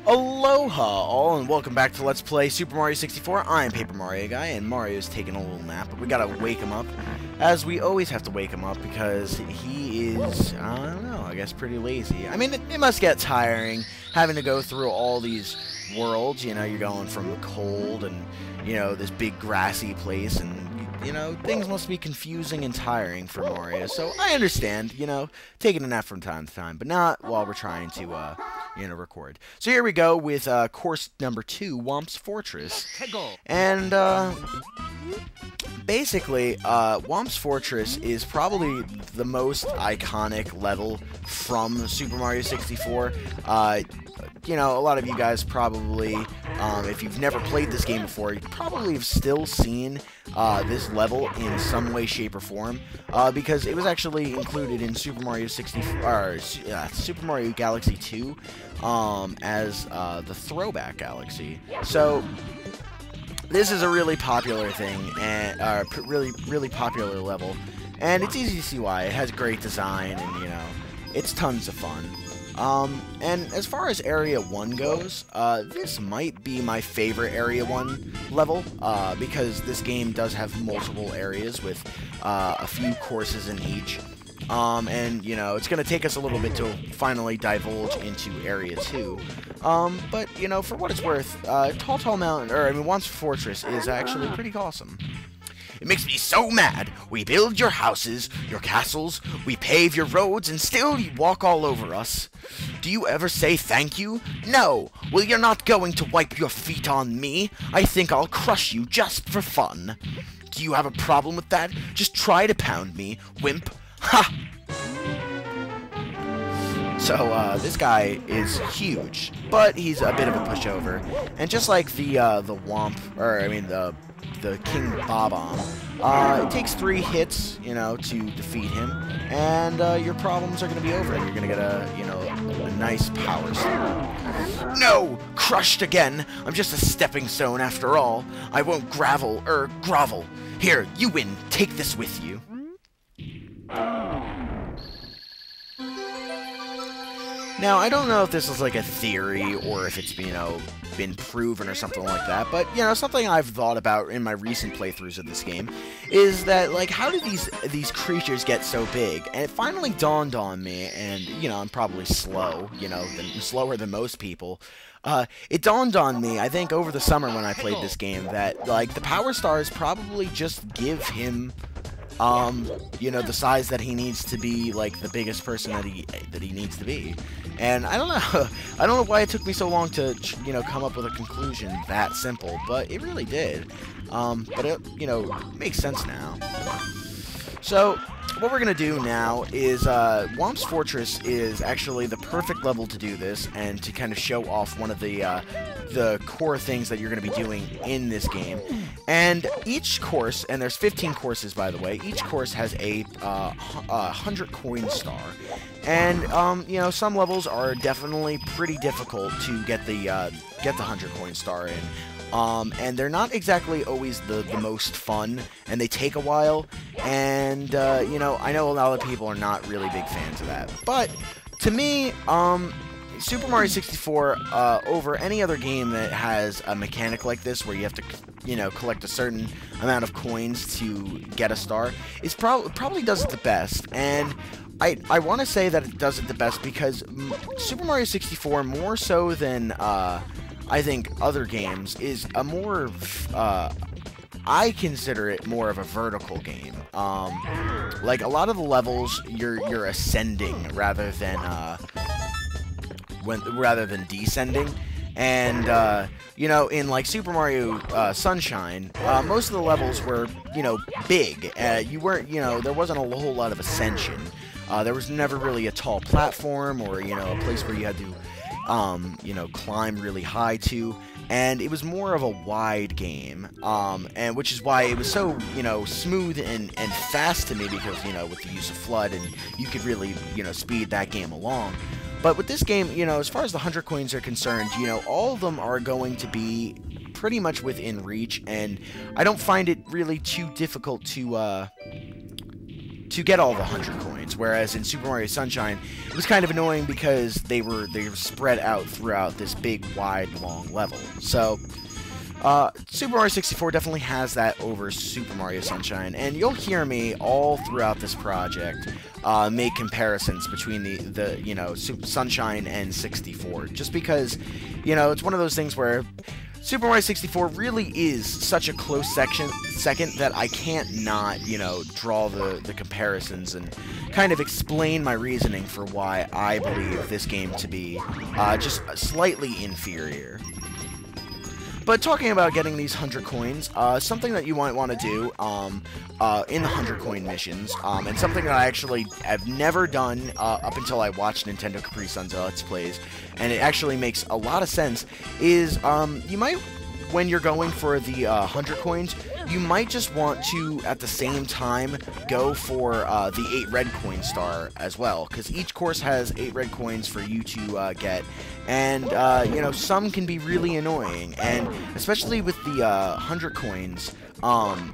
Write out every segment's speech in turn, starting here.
Aloha all, and welcome back to Let's Play Super Mario 64. I'm Paper Mario Guy, and Mario's taking a little nap, but we gotta wake him up, as we always have to wake him up, because he is, I don't know, I guess pretty lazy. I mean, it must get tiring, having to go through all these worlds, you know, you're going from the cold, and, you know, this big grassy place, and you know, things must be confusing and tiring for Mario, so I understand, you know, taking a nap from time to time, but not while we're trying to, you know, record. So here we go with, course number 2, Womp's Fortress, and, basically, Womp's Fortress is probably the most iconic level from Super Mario 64, you know, a lot of you guys probably, if you've never played this game before, you probably have still seen this level in some way, shape, or form, because it was actually included in Super Mario 64, Super Mario Galaxy 2, as the throwback galaxy. So this is a really popular thing, and really popular level, and it's easy to see why. It has great design, and you know, it's tons of fun. And as far as Area 1 goes, this might be my favorite Area 1 level, because this game does have multiple areas with, a few courses in each. And, you know, it's gonna take us a little bit to finally divulge into Area 2. But, you know, for what it's worth, Tall Mountain, Womp's Fortress is actually pretty awesome. It makes me so mad. We build your houses, your castles, we pave your roads, and still you walk all over us. Do you ever say thank you? No. Well, you're not going to wipe your feet on me. I think I'll crush you just for fun. Do you have a problem with that? Just try to pound me, wimp. Ha! So, this guy is huge, but he's a bit of a pushover. And just like the Womp, the King bob-omb, it takes 3 hits, you know, to defeat him, and your problems are going to be over, and you're going to get a nice power star. No! Crushed again! I'm just a stepping stone after all. I won't grovel. Here, you win. Take this with you. Now, I don't know if this is like a theory or if it's, you know, been proven or something like that, but, you know, something I've thought about in my recent playthroughs of this game is that, like, how do these creatures get so big? And it finally dawned on me, and, you know, I'm probably slow, you know, slower than most people. It dawned on me, I think, over the summer when I played this game, that, like, the power stars probably just give him, you know, the size that he needs to be, like, the biggest person that he needs to be. And I don't know why it took me so long to, you know, come up with a conclusion that simple, but it really did. But it, you know, makes sense now. So, what we're gonna do now is, Womp's Fortress is actually the perfect level to do this, and to kind of show off one of the core things that you're gonna be doing in this game. And each course, and there's 15 courses by the way, each course has a 100 coin star. And, you know, some levels are definitely pretty difficult to get the 100 coin star in. And they're not exactly always the most fun, and they take a while, and, you know, I know a lot of people are not really big fans of that. But, to me, Super Mario 64, over any other game that has a mechanic like this, where you have to, you know, collect a certain amount of coins to get a star, is probably does it the best, and I want to say that it does it the best because Super Mario 64, more so than, I think other games, is a more, I consider it more of a vertical game. Like, a lot of the levels, you're ascending rather than descending. And, you know, in, like, Super Mario Sunshine, most of the levels were, you know, big. You weren't, you know, there wasn't a whole lot of ascension. There was never really a tall platform or, you know, a place where you had to, you know, climb really high to, and it was more of a wide game, and which is why it was so, you know, smooth and fast to me, because, you know, with the use of FLUDD, and you could really, you know, speed that game along. But with this game, you know, as far as the 100 coins are concerned, you know, all of them are going to be pretty much within reach, and I don't find it really too difficult to to get all the 100 coins, whereas in Super Mario Sunshine, it was kind of annoying because they were spread out throughout this big, wide, long level. So, Super Mario 64 definitely has that over Super Mario Sunshine, and you'll hear me all throughout this project make comparisons between the you know, Sunshine and 64, just because, you know, it's one of those things where Super Mario 64 really is such a close second that I can't not, you know, draw the comparisons and kind of explain my reasoning for why I believe this game to be just slightly inferior. But talking about getting these 100 coins, something that you might want to do in the 100 coin missions, and something that I actually have never done up until I watched Nintendo Capri Sun's Let's Plays, and it actually makes a lot of sense, is you might, when you're going for the 100 coins, you might just want to, at the same time, go for the 8 red coin star as well, because each course has 8 red coins for you to get, and, you know, some can be really annoying, and especially with the 100 coins,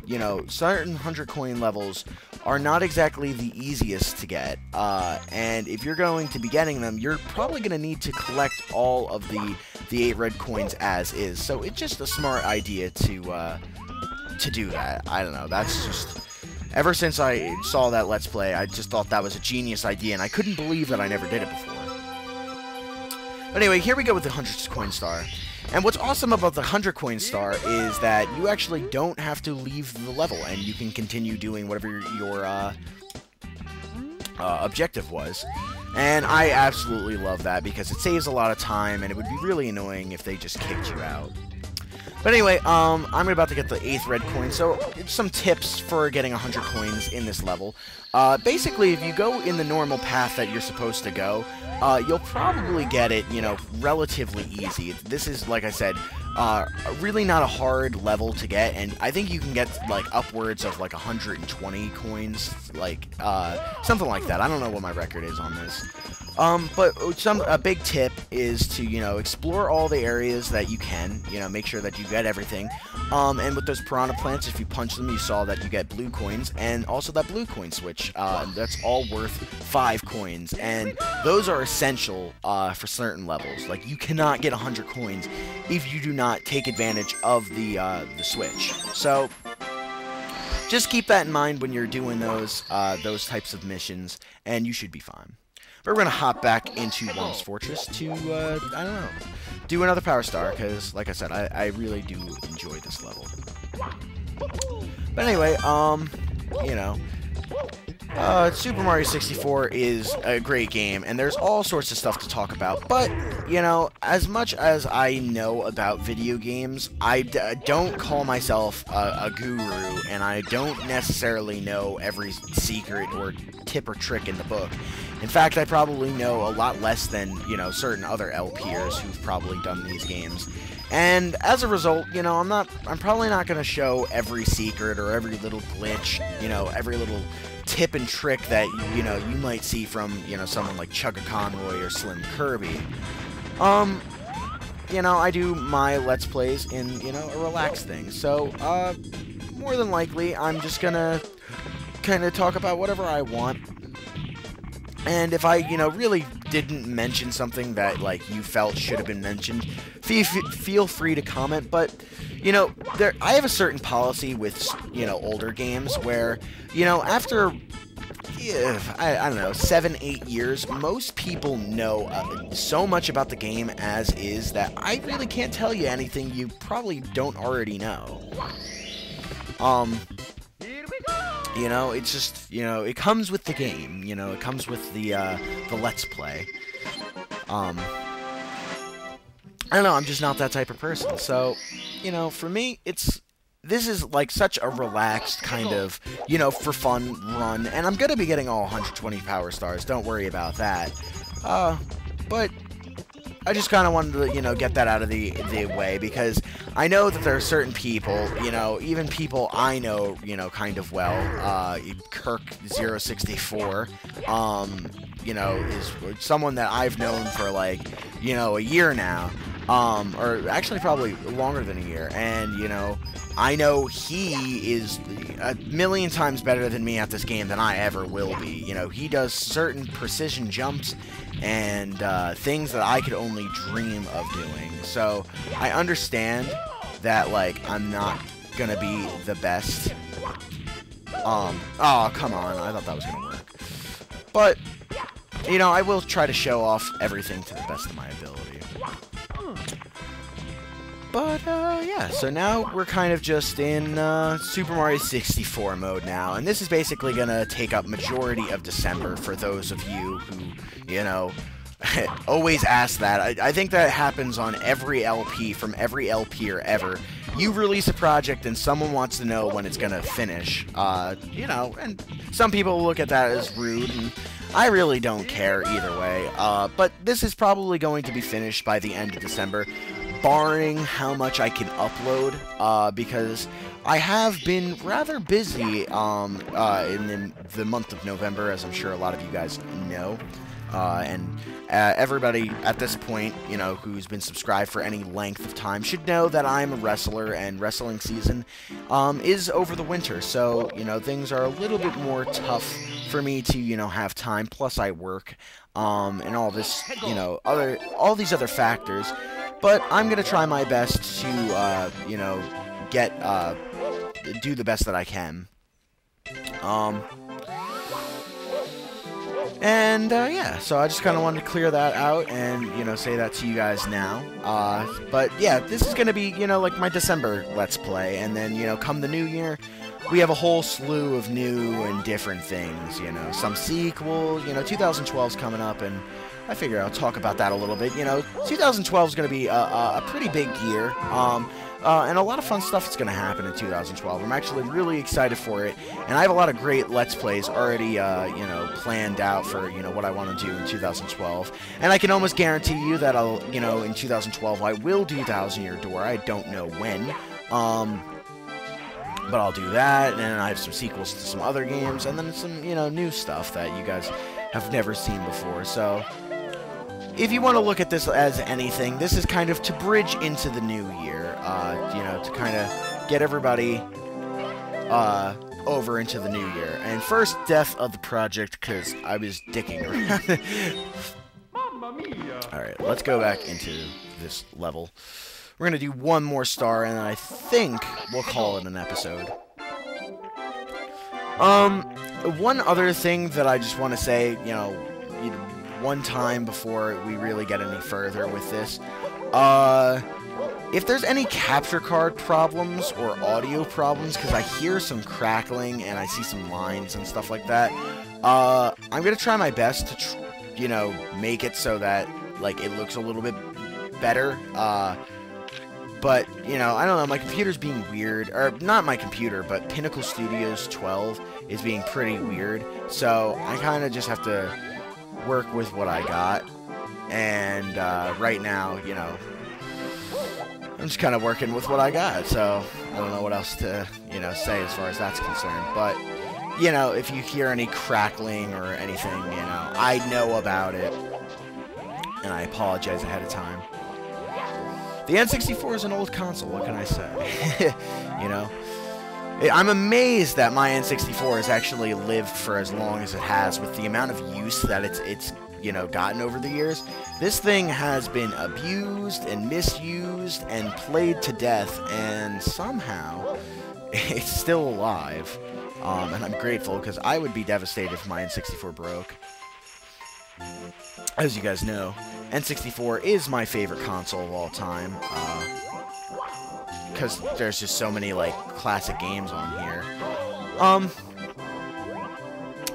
you know, certain 100 coin levels are not exactly the easiest to get, and if you're going to be getting them, you're probably going to need to collect all of the 8 red coins as is, so it's just a smart idea to do that. I don't know, that's just, ever since I saw that Let's Play, I just thought that was a genius idea, and I couldn't believe that I never did it before. But anyway, here we go with the 100 coin star. And what's awesome about the 100 coin star is that you actually don't have to leave the level, and you can continue doing whatever your objective was. And I absolutely love that, because it saves a lot of time, and it would be really annoying if they just kicked you out. But anyway, I'm about to get the 8th red coin, so some tips for getting 100 coins in this level. Basically, if you go in the normal path that you're supposed to go, you'll probably get it, you know, relatively easy. This is, like I said, really not a hard level to get, and I think you can get, like, upwards of, like, 120 coins, like, something like that. I don't know what my record is on this. But a big tip is to, you know, explore all the areas that you can, you know, make sure that you get everything. And with those piranha plants, if you punch them, you saw that you get blue coins, and also that blue coin switch, that's all worth 5 coins, and those are essential, for certain levels. Like, you cannot get 100 coins if you do not take advantage of the switch. So, just keep that in mind when you're doing those types of missions, and you should be fine. But we're going to hop back into Whomp's Fortress to, I don't know, do another Power Star, because, like I said, I really do enjoy this level. But anyway, you know, Super Mario 64 is a great game, and there's all sorts of stuff to talk about, but, you know, as much as I know about video games, I don't call myself a guru, and I don't necessarily know every secret or tip or trick in the book. In fact, I probably know a lot less than, you know, certain other LPers who've probably done these games. And as a result, you know, I'm probably not going to show every secret or every little glitch, you know, every little tip and trick that, you know, you might see from, you know, someone like Chugga Conroy or Slim Kirby. You know, I do my Let's Plays in, you know, a relaxed thing. So, more than likely, I'm just gonna kind of talk about whatever I want. And if I, you know, really didn't mention something that, like, you felt should have been mentioned, feel free to comment, but, you know, I have a certain policy with, you know, older games where, you know, after, I don't know, 7-8 years, most people know so much about the game as is that I really can't tell you anything you probably don't already know. You know, it's just, you know, it comes with the game, you know, it comes with the Let's Play. I don't know, I'm just not that type of person, so, you know, for me, this is, like, such a relaxed kind of, you know, for fun run, and I'm gonna be getting all 120 Power Stars, don't worry about that. But I just kind of wanted to, you know, get that out of the way, because I know that there are certain people, you know, even people I know, you know, kind of well, Kirk064, you know, is someone that I've known for, like, you know, a year now, or actually probably longer than a year, and, you know, I know he is a million times better than me at this game than I ever will be. You know, he does certain precision jumps and things that I could only dream of doing. So I understand that, like, I'm not gonna be the best. Oh, come on, I thought that was gonna work. But, you know, I will try to show off everything to the best of my ability. But, yeah, so now we're kind of just in Super Mario 64 mode now, and this is basically gonna take up majority of December for those of you who, you know, always ask that. I think that happens on every LP, from every LPer ever. You release a project and someone wants to know when it's gonna finish, you know, and some people look at that as rude, and I really don't care either way, but this is probably going to be finished by the end of December, barring how much I can upload, because I have been rather busy in the month of November, as I'm sure a lot of you guys know, and everybody at this point, you know, who's been subscribed for any length of time should know that I'm a wrestler, and wrestling season is over the winter, so, you know, things are a little bit more tough for me to, you know, have time, plus I work, and all this, you know, all these other factors. But I'm going to try my best to, you know, do the best that I can. Yeah, so I just kind of wanted to clear that out and, you know, say that to you guys now. But, yeah, this is going to be, you know, like my December Let's Play. And then, you know, come the new year, we have a whole slew of new and different things, you know. Some sequels, you know, 2012's coming up, and I figure I'll talk about that a little bit. You know, 2012 is going to be a pretty big year, and a lot of fun stuff is going to happen in 2012. I'm actually really excited for it, and I have a lot of great Let's Plays already, you know, planned out for, you know, what I want to do in 2012. And I can almost guarantee you that I'll, you know, in 2012 I will do Thousand Year Door. I don't know when, but I'll do that, and then I have some sequels to some other games, and then some, you know, new stuff that you guys have never seen before. So if you want to look at this as anything, this is kind of to bridge into the new year, you know, to kind of get everybody over into the new year. And first, death of the project, because I was dicking around. Alright, let's go back into this level. We're going to do one more star, and I think we'll call it an episode. One other thing that I just want to say, you know, one time before we really get any further with this, if there's any capture card problems or audio problems, because I hear some crackling and I see some lines and stuff like that, I'm going to try my best to, you know, make it so that, like, it looks a little bit better, but, you know, I don't know, my computer's being weird, or not my computer, but Pinnacle Studios 12 is being pretty weird, so I kind of just have to work with what I got, and right now, you know, I'm just kind of working with what I got, so I don't know what else to, you know, say as far as that's concerned, but, you know, if you hear any crackling or anything, you know, I know about it, and I apologize ahead of time. The N64 is an old console, what can I say? You know? I'm amazed that my N64 has actually lived for as long as it has, with the amount of use that it's you know, gotten over the years. This thing has been abused and misused and played to death, and somehow it's still alive. And I'm grateful, because I would be devastated if my N64 broke. As you guys know, N64 is my favorite console of all time, because there's just so many, like, classic games on here.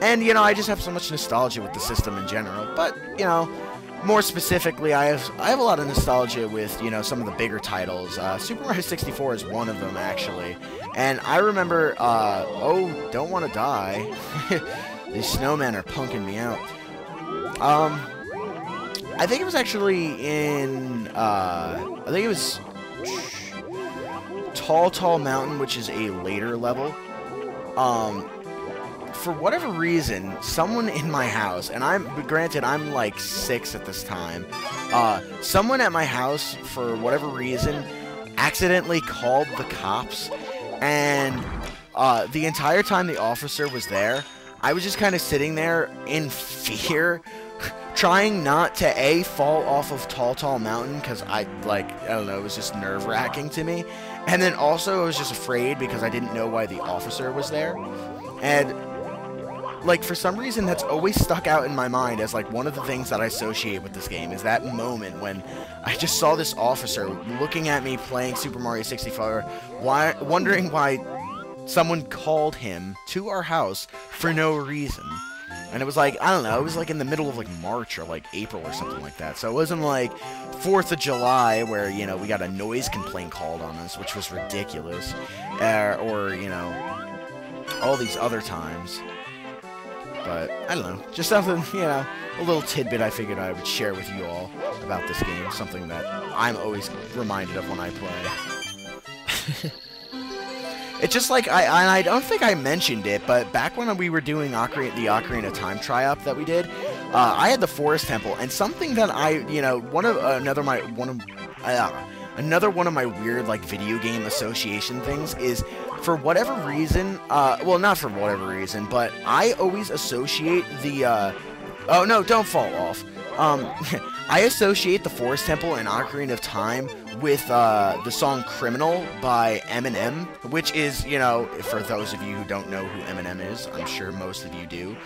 And, you know, I just have so much nostalgia with the system in general, but, you know, more specifically, I have a lot of nostalgia with, you know, some of the bigger titles. Super Mario 64 is one of them, actually. And I remember, oh, don't want to die. These snowmen are punking me out. I think it was actually in, I think it was Tall Mountain, which is a later level, for whatever reason, someone in my house, and granted, I'm like 6 at this time, someone at my house, for whatever reason, accidentally called the cops, and the entire time the officer was there, I was just kind of sitting there in fear, trying not to, A, fall off of Tall Mountain, because I don't know, it was just nerve-wracking to me, and then also I was just afraid because I didn't know why the officer was there, and, like, for some reason, that's always stuck out in my mind as, like, one of the things that I associate with this game, is that moment when I just saw this officer looking at me playing Super Mario 64, wondering why someone called him to our house for no reason. And it was like, I don't know, it was like in the middle of like March or like April or something like that. So it wasn't like 4th of July where, you know, we got a noise complaint called on us, which was ridiculous. Or, you know, all these other times. But, I don't know, just something, you know, a little tidbit I figured I would share with you all about this game. Something that I'm always reminded of when I play. It's just like, I don't think I mentioned it, but back when we were doing the Ocarina of Time try-up that we did, I had the Forest Temple, and something that you know, another one of my weird, like, video game association things is, for whatever reason, well, not for whatever reason, but I always associate the, oh, no, don't fall off. I associate the Forest Temple and Ocarina of Time with the song Criminal by Eminem, which is, you know, for those of you who don't know who Eminem is, I'm sure most of you do,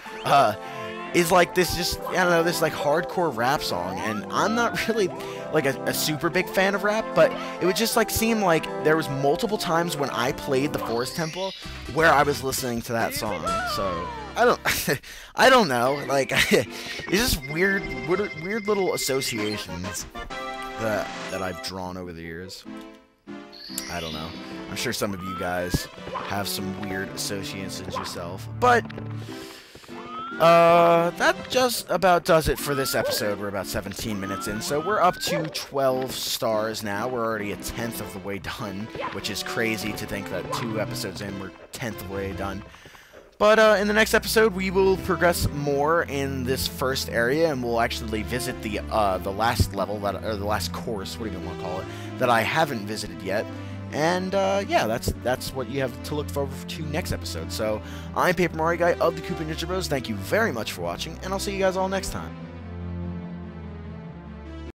is like this just, I don't know, this like hardcore rap song, and I'm not really like a super big fan of rap, but it would just like seem like there was multiple times when I played the Forest Temple where I was listening to that song, so I don't know, like, it's just weird little associations that I've drawn over the years. I don't know. I'm sure some of you guys have some weird associations yourself, but that just about does it for this episode. We're about 17 minutes in, so we're up to 12 stars now. We're already a 10th of the way done, which is crazy to think that 2 episodes in, we're 10th of the way done. But in the next episode, we will progress more in this first area, and we'll actually visit the last level, or the last course, what do you want to call it, that I haven't visited yet. And yeah, that's what you have to look forward to next episode. So I'm Paper Mario Guy of the KoopaNinjaBros. Thank you very much for watching, and I'll see you guys all next time.